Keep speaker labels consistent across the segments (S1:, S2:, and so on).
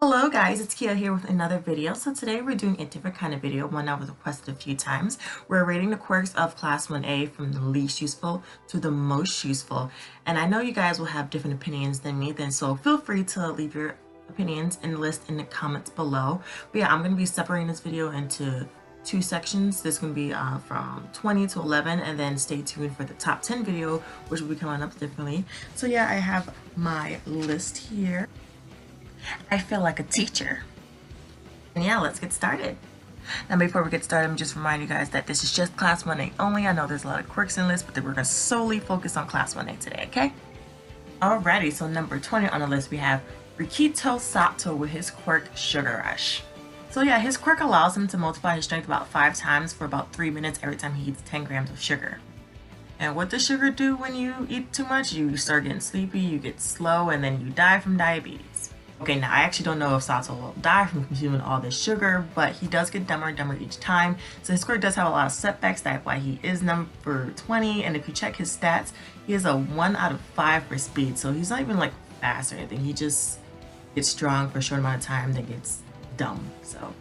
S1: Hello guys, it's Kia here with another video. So today we're doing a different kind of video, one that was requested a few times. We're rating the quirks of Class 1A from the least useful to the most useful. And I know you guys will have different opinions than me, so feel free to leave your opinions and list in the comments below. But yeah, I'm going to be separating this video into two sections. This is going to be from 20 to 11, and then stay tuned for the top 10 video, which will be coming up differently. So yeah, I have my list here. I feel like a teacher. And yeah, let's get started. Now before we get started, let me just remind you guys that this is just Class 1A only. I know there's a lot of quirks in this, but we're going to solely focus on Class 1A today, okay? Alrighty, so number 20 on the list we have Rikito Sato with his quirk Sugar Rush. So yeah, his quirk allows him to multiply his strength about 5 times for about 3 minutes every time he eats 10 grams of sugar. And what does sugar do when you eat too much? You start getting sleepy, you get slow, and then you die from diabetes. Okay, now I actually don't know if Sato will die from consuming all this sugar, but he does get dumber and dumber each time. So his quirk does have a lot of setbacks, that's why he is number 20. And if you check his stats, he has a 1 out of 5 for speed. So he's not even like fast or anything. He just gets strong for a short amount of time, then gets dumb. So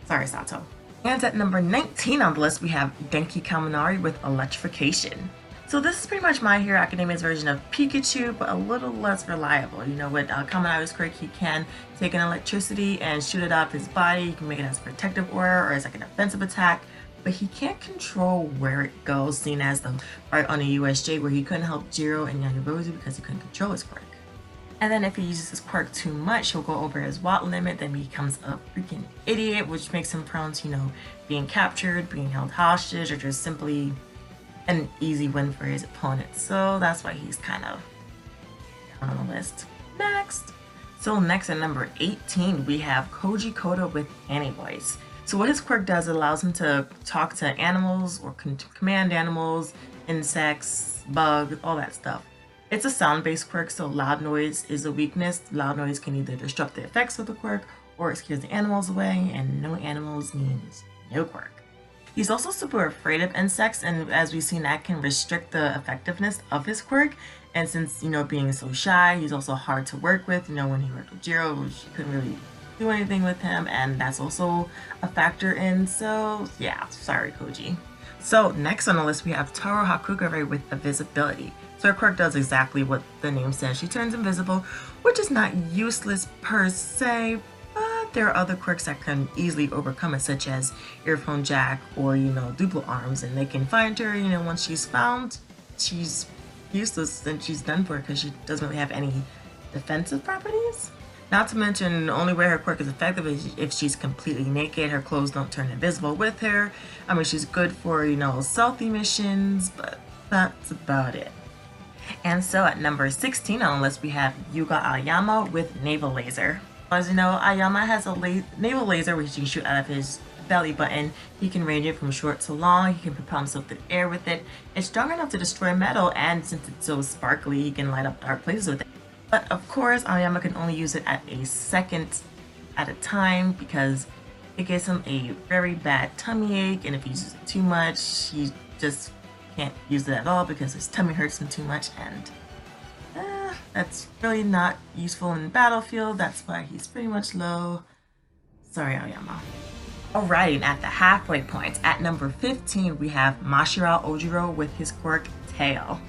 S1: sorry, Sato. And at number 19 on the list, we have Denki Kaminari with Electrification. So this is pretty much My Hero Academia's version of Pikachu, but a little less reliable. You know, with Kaminari's quirk, he can take an electricity and shoot it out of his body. He can make it as a protective aura or as like an offensive attack, but he can't control where it goes, seen as the part on the USJ where he couldn't help Jiro and Yanyorozu because he couldn't control his quirk. And then if he uses his quirk too much, he'll go over his watt limit, then he becomes a freaking idiot, which makes him prone to, you know, being captured, being held hostage, or just simply an easy win for his opponent. So that's why he's kind of down on the list. Next. So next at number 18, we have Koji Koda with Anyvoice. So what his quirk does, it allows him to talk to animals or command animals, insects, bugs, all that stuff. It's a sound-based quirk, so loud noise is a weakness. Loud noise can either disrupt the effects of the quirk or it scares the animals away, and no animals means no quirk. He's also super afraid of insects, and as we've seen, that can restrict the effectiveness of his quirk. And since, you know, being so shy, he's also hard to work with. You know, when he worked with Jiro, she couldn't really do anything with him, and that's also a factor in. So yeah, sorry, Koji. So next on the list, we have Taro Hakugare with Invisibility. So her quirk does exactly what the name says. She turns invisible, which is not useless per se, but there are other quirks that can easily overcome it, such as earphone jack or, you know, Duplo arms, and they can find her. You know, once she's found, she's useless and she's done for because she doesn't really have any defensive properties. Not to mention, the only way her quirk is effective is if she's completely naked. Her clothes don't turn invisible with her. I mean, she's good for, you know, stealthy missions, but that's about it. And so at number 16 on the list, we have Yuga Aoyama with Naval Laser. As you know, Aoyama has a naval laser which he can shoot out of his belly button. He can range it from short to long. He can propel himself through the air with it. It's strong enough to destroy metal, and since it's so sparkly, he can light up dark places with it. But of course, Aoyama can only use it at a second at a time because it gives him a very bad tummy ache, and if he uses it too much, he just can't use it at all because his tummy hurts him too much, and that's really not useful in the battlefield. That's why he's pretty much low. Sorry, Aoyama. Alrighty, and at the halfway point, at number 15, we have Mashiro Ojiro with his quirk Tail.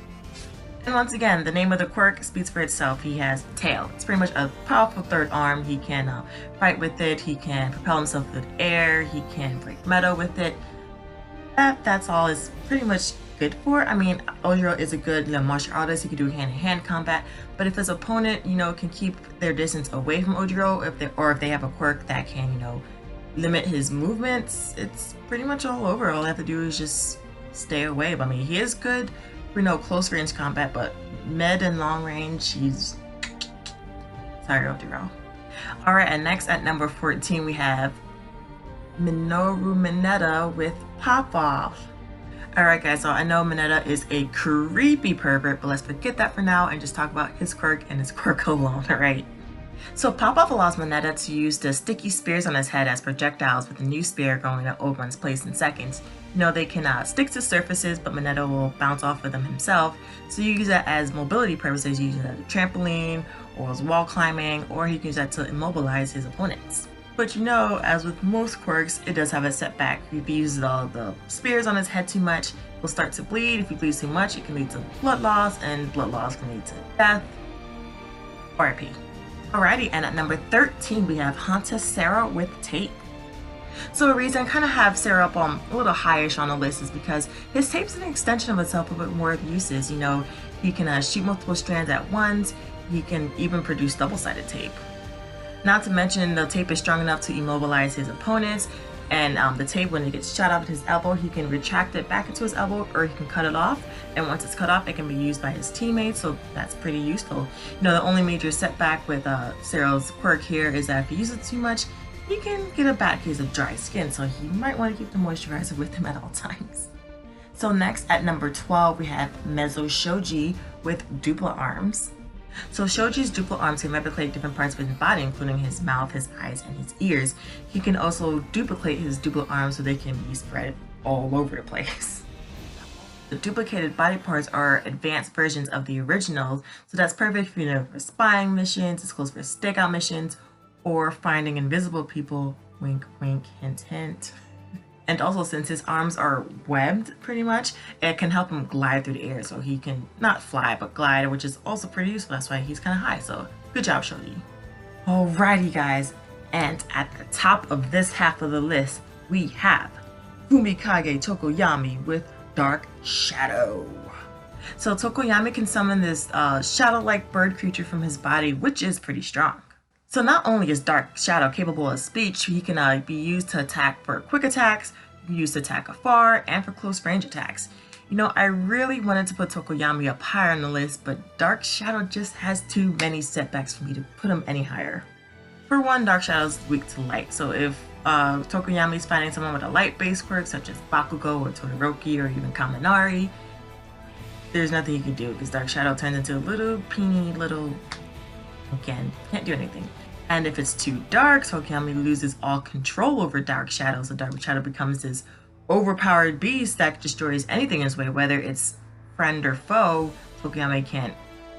S1: And once again, the name of the quirk speaks for itself. He has Tail. It's pretty much a powerful third arm. He can fight with it. He can propel himself through the air. He can break metal with it. That's all it's pretty much good for. I mean, Ojiro is a good, you know, martial artist. He can do hand-to-hand combat, but if his opponent, you know, can keep their distance away from Ojiro, if they have a quirk that can, you know, limit his movements, it's pretty much all over. All I have to do is just stay away. But I mean, he is good for, you know, close range combat, but mid and long range, he's sorry, Ojiro. All right, and next at number 14, we have Minoru Mineta with Pop Off. Alright guys, so I know Mineta is a creepy pervert, but let's forget that for now and just talk about his quirk and his quirk alone, alright? So Pop-Off allows Mineta to use the sticky spears on his head as projectiles, with a new spear going at Ogon's place in seconds. You know, they can stick to surfaces, but Minetto will bounce off of them himself. So you use that as mobility purposes. You use it as a trampoline or as wall climbing, or he can use that to immobilize his opponents. But you know, as with most quirks, it does have a setback. If he uses all the spears on his head too much, he'll start to bleed. If he bleeds too much, it can lead to blood loss, and blood loss can lead to death. RIP. Alrighty, and at number 13, we have Hanta Sarah with tape. So the reason I kind of have Sarah up a little highish on the list is because his tape's an extension of itself with more uses. You know, he can shoot multiple strands at once. He can even produce double-sided tape. Not to mention, the tape is strong enough to immobilize his opponents, and the tape, when it gets shot out at his elbow, he can retract it back into his elbow, or he can cut it off, and once it's cut off, it can be used by his teammates, so that's pretty useful. You know, the only major setback with Sarah's quirk here is that if he uses it too much, he can get a bad case of dry skin, so he might want to keep the moisturizer with him at all times. So next, at number 12, we have Mezzo Shoji with dupla arms. So Shoji's dupla arms can replicate different parts of his body, including his mouth, his eyes, and his ears. He can also duplicate his dupla arms so they can be spread all over the place. The duplicated body parts are advanced versions of the originals, so that's perfect for, you know, for spying missions, it's close for stakeout missions, or finding invisible people, wink wink, hint hint. And also, since his arms are webbed pretty much, it can help him glide through the air, so he can not fly but glide, which is also pretty useful. That's why he's kind of high, so good job, Shoji. Alrighty guys, and at the top of this half of the list, we have Fumikage Tokoyami with Dark Shadow. So Tokoyami can summon this shadow-like bird creature from his body, which is pretty strong. So not only is Dark Shadow capable of speech, he can be used to attack for quick attacks, used to attack afar, and for close range attacks. You know, I really wanted to put Tokoyami up higher on the list, but Dark Shadow just has too many setbacks for me to put him any higher. For one, Dark Shadow's weak to light, so if Tokoyami is fighting someone with a light-based quirk, such as Bakugo or Todoroki or even Kaminari, there's nothing you can do, because Dark Shadow turns into a little peeny little... Again, can't do anything. And if it's too dark, Tokoyami loses all control over Dark Shadow, so Dark Shadow becomes this overpowered beast that destroys anything in his way, whether it's friend or foe. Tokoyami can't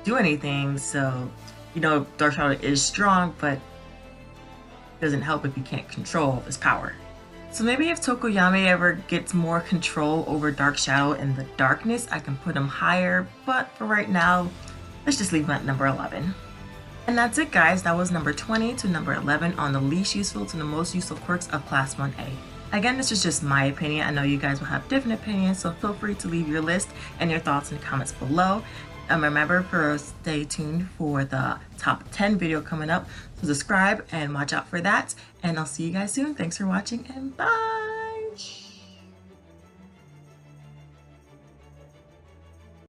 S1: do anything, so, you know, Dark Shadow is strong, but it doesn't help if you can't control his power. So maybe if Tokoyami ever gets more control over Dark Shadow in the darkness, I can put him higher, but for right now, let's just leave him at number 11. And that's it guys, that was number 20 to number 11 on the least useful to the most useful quirks of Class 1A. Again, this is just my opinion. I know you guys will have different opinions, so feel free to leave your list and your thoughts in the comments below. Remember to stay tuned for the top 10 video coming up, so subscribe and watch out for that. And I'll see you guys soon. Thanks for watching and bye!